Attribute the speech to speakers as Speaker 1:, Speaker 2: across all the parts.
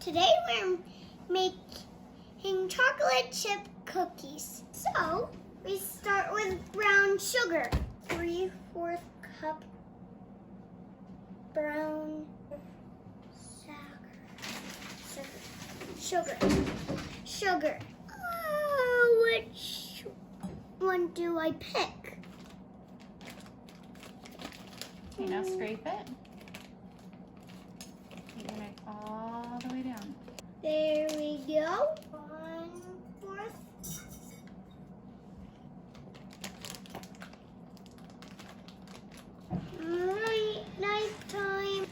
Speaker 1: Today we're making chocolate chip cookies. So we start with brown sugar. 3/4 cup brown sugar. Oh, which one do I pick?
Speaker 2: Okay, now scrape it. You're gonna all the way down.
Speaker 1: There we go. 1/4. Right, nighttime.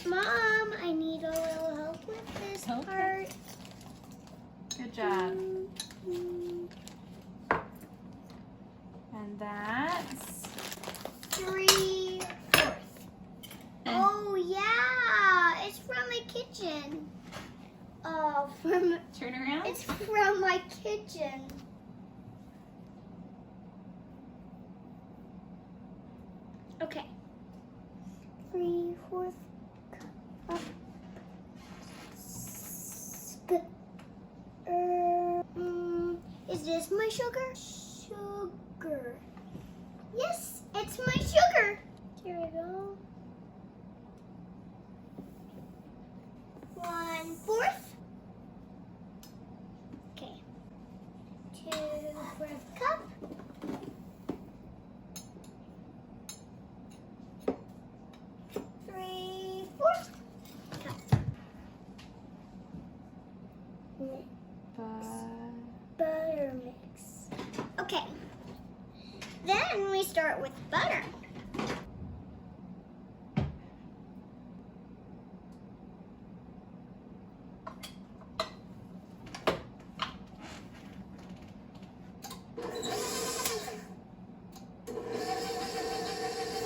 Speaker 1: Mom, I need a little help with this part.
Speaker 2: Good job. And that's
Speaker 1: 3/4. Oh yeah, it's from my kitchen.
Speaker 2: Turn around.
Speaker 1: It's from my kitchen. Okay. 3/4 cup. Is this my sugar? Sugar. Yes, it's my sugar. Here we go. 1/4. Okay. 2/4 cup. 3/4 cup. Butter mix. Okay. Then we start with butter.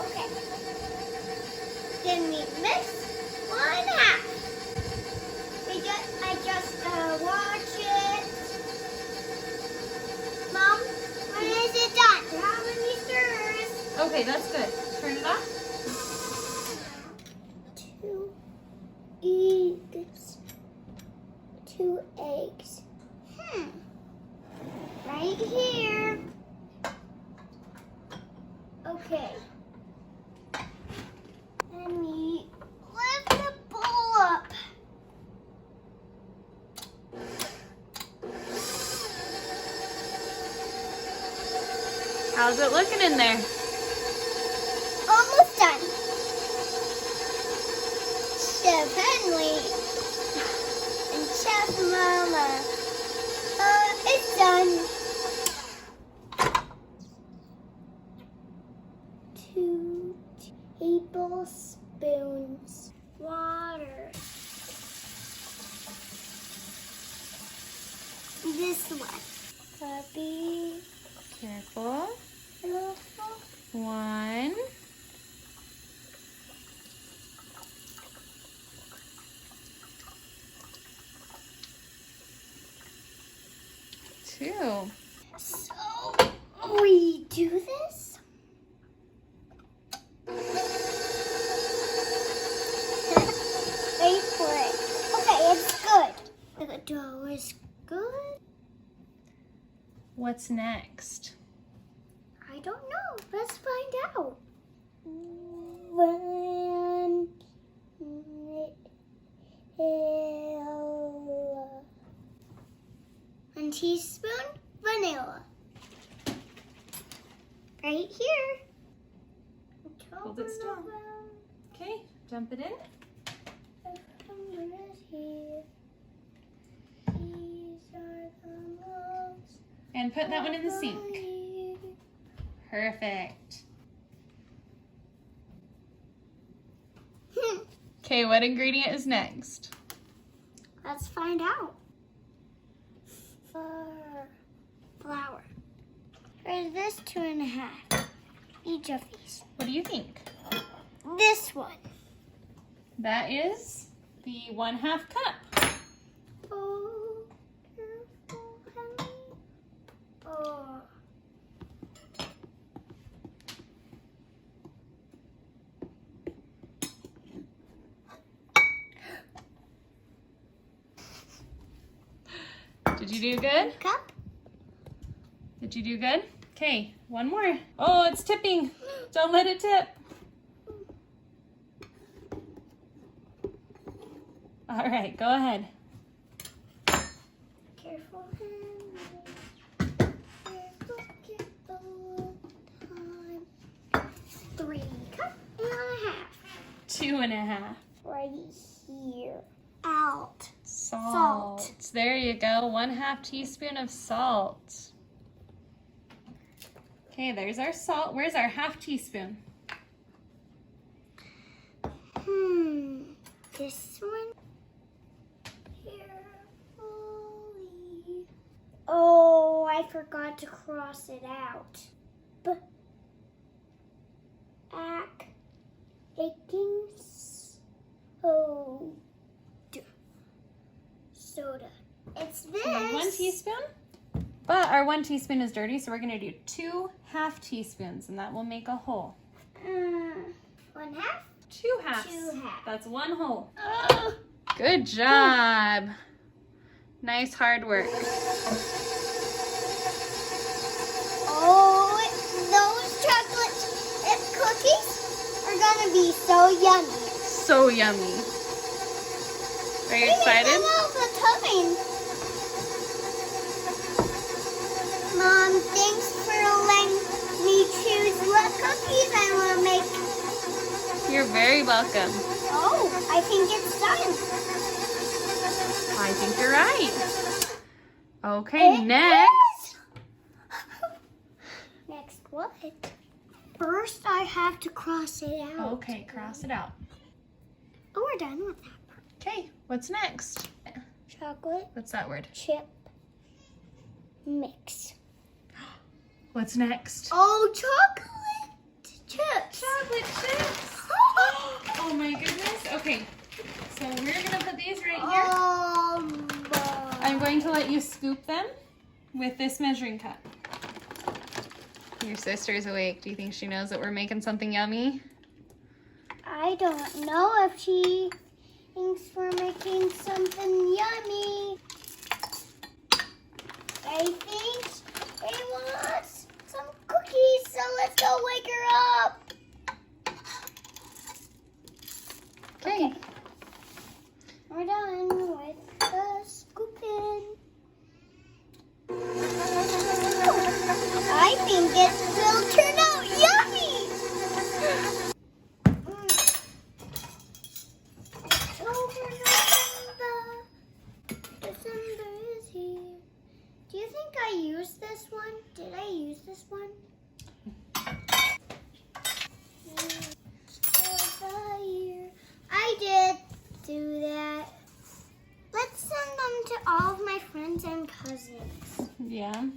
Speaker 1: Okay. Then we mix 1/2. I just watch it. Mom, when is it done? How many stirs?
Speaker 2: Okay, that's good. Turn it off.
Speaker 1: 2 eggs. 2 eggs. Right here. Okay. Then we lift the bowl up.
Speaker 2: How's it looking in there?
Speaker 1: Almost done. Chef Henley and Chef Mama. It's done. 2 tablespoons water. This one. Puppy.
Speaker 2: Careful. 1. 2.
Speaker 1: So we do this. Wait for it. Okay, it's good. The dough is good.
Speaker 2: What's next?
Speaker 1: I don't know. Let's find out. 1 teaspoon vanilla. Right here.
Speaker 2: Hold it still. Okay, dump it in.
Speaker 1: These are the molds.
Speaker 2: And put that one in the sink. Perfect. Okay, what ingredient is next?
Speaker 1: Let's find out. Flour. Or this 2.5. Each of these.
Speaker 2: What do you think?
Speaker 1: This one.
Speaker 2: That is the 1/2 cup.
Speaker 1: Oh, careful, honey. Oh.
Speaker 2: you do good?
Speaker 1: Cup.
Speaker 2: Did you do good? Okay, one more. Oh, it's tipping. Don't let it tip. All right, go ahead.
Speaker 1: Careful, Henley. Careful. Time. 3 cup and a half.
Speaker 2: 2.5.
Speaker 1: Right here. Out.
Speaker 2: Salt. There you go. 1/2 teaspoon of salt. Okay, there's our salt. Where's our 1/2 teaspoon?
Speaker 1: This one. Carefully. Oh, I forgot to cross it out. Baking soda. It's this.
Speaker 2: 1 teaspoon. But our 1 teaspoon is dirty, so we're going to do 2 1/2 teaspoons, and that will make a whole.
Speaker 1: 1/2?
Speaker 2: 2 halves.
Speaker 1: 2 halves.
Speaker 2: That's 1 whole. Good job. Nice hard work.
Speaker 1: Oh, those chocolate chip cookies are gonna be so yummy.
Speaker 2: So yummy. Are you excited?
Speaker 1: All the time. Mom, thanks for letting me choose what cookies I want to make.
Speaker 2: You're very welcome.
Speaker 1: Oh, I think it's done.
Speaker 2: I think you're right. Okay, next.
Speaker 1: Next what? First, I have to cross it out.
Speaker 2: Okay, cross it out.
Speaker 1: Oh, we're done with that part.
Speaker 2: Okay, what's next?
Speaker 1: Chocolate
Speaker 2: What's that word?
Speaker 1: chip mix.
Speaker 2: What's next?
Speaker 1: Oh, chocolate chips.
Speaker 2: Chocolate chips. Oh my goodness. Okay, so we're gonna put these right here. I'm going to let you scoop them with this measuring cup. Your sister's awake. Do you think she knows that we're making something yummy?
Speaker 1: I don't know if she thinks we're making something yummy. I think she wants some cookies, so let's go wake her up.
Speaker 2: Okay.
Speaker 1: We're done with the scooping. I think it will turn out yummy. October, November, December is here. Do you think I used this one? Did I use this one? I did do that. Let's send them to all of my friends and cousins.
Speaker 2: Yeah.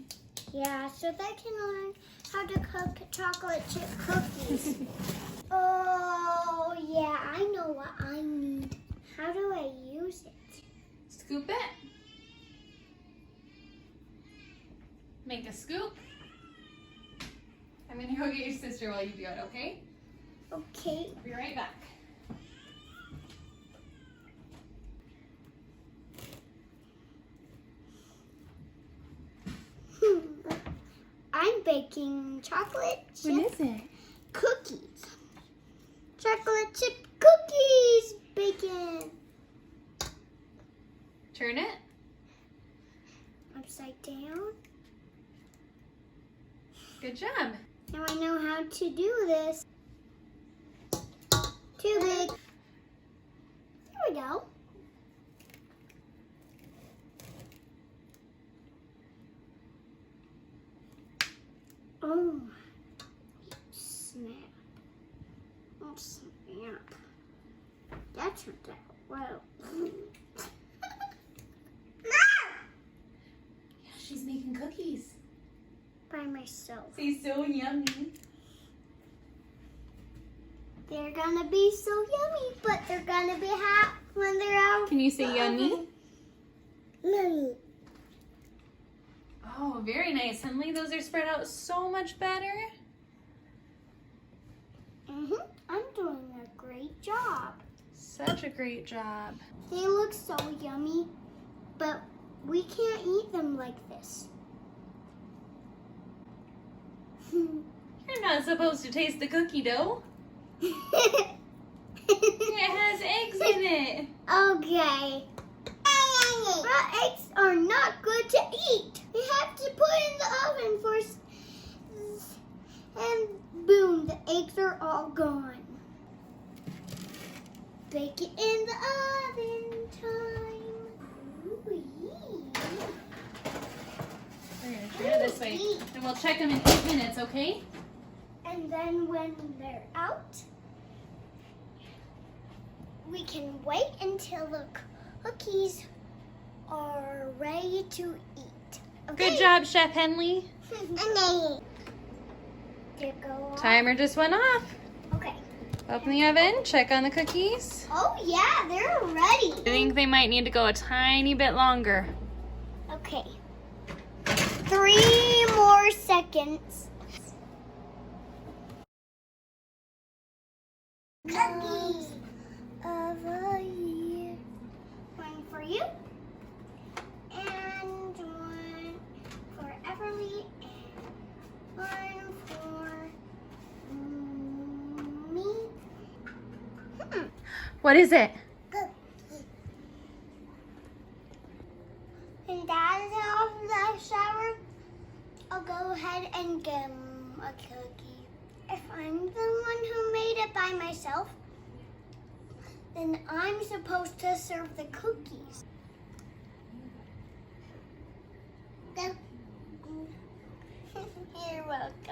Speaker 1: Yeah, so they can learn how to cook chocolate chip cookies. Oh, yeah, I know what I need. How do I use it?
Speaker 2: Scoop it. Make a scoop. I'm gonna go get your sister while you do it, okay?
Speaker 1: Okay.
Speaker 2: I'll be right back.
Speaker 1: I'm baking chocolate chip
Speaker 2: What is it?
Speaker 1: cookies. Chocolate chip cookies bacon.
Speaker 2: Turn it.
Speaker 1: Upside down.
Speaker 2: Good job.
Speaker 1: Now I know how to do this. Too big. There we go. Oh, snap. Oh, snap. That turned out well.
Speaker 2: Yeah, she's making cookies.
Speaker 1: By myself.
Speaker 2: See, so yummy.
Speaker 1: They're gonna be so yummy, but they're gonna be hot when they're out.
Speaker 2: Can you say yummy?
Speaker 1: Yummy.
Speaker 2: Oh, very nice, Henley. Those are spread out so much better.
Speaker 1: I'm doing a great job.
Speaker 2: Such a great job.
Speaker 1: They look so yummy, but We can't eat them like this.
Speaker 2: You're not supposed to taste the cookie dough. It has eggs in it.
Speaker 1: Okay. Raw eggs are not good to eat. You have to put in the oven first. And boom, the eggs are all gone. Bake it in the oven time. Ooh-wee.
Speaker 2: We're going to turn it this way. And we'll check them in 8 minutes, okay?
Speaker 1: And then when they're out, we can wait until the cookies are ready to eat. Okay?
Speaker 2: Good job, Chef Henley. Timer just went off.
Speaker 1: Okay.
Speaker 2: Open the oven, check on the cookies.
Speaker 1: Oh yeah, they're ready.
Speaker 2: I think they might need to go a tiny bit longer.
Speaker 1: Okay. 3 more seconds. Cookies of a year. One for you. And one for Everly. And one for me.
Speaker 2: What is it?
Speaker 1: Cookie. And Dad's off the shower. I'll go ahead and get him a cookie. If I'm the one who made it by myself, then I'm supposed to serve the cookies. You're welcome.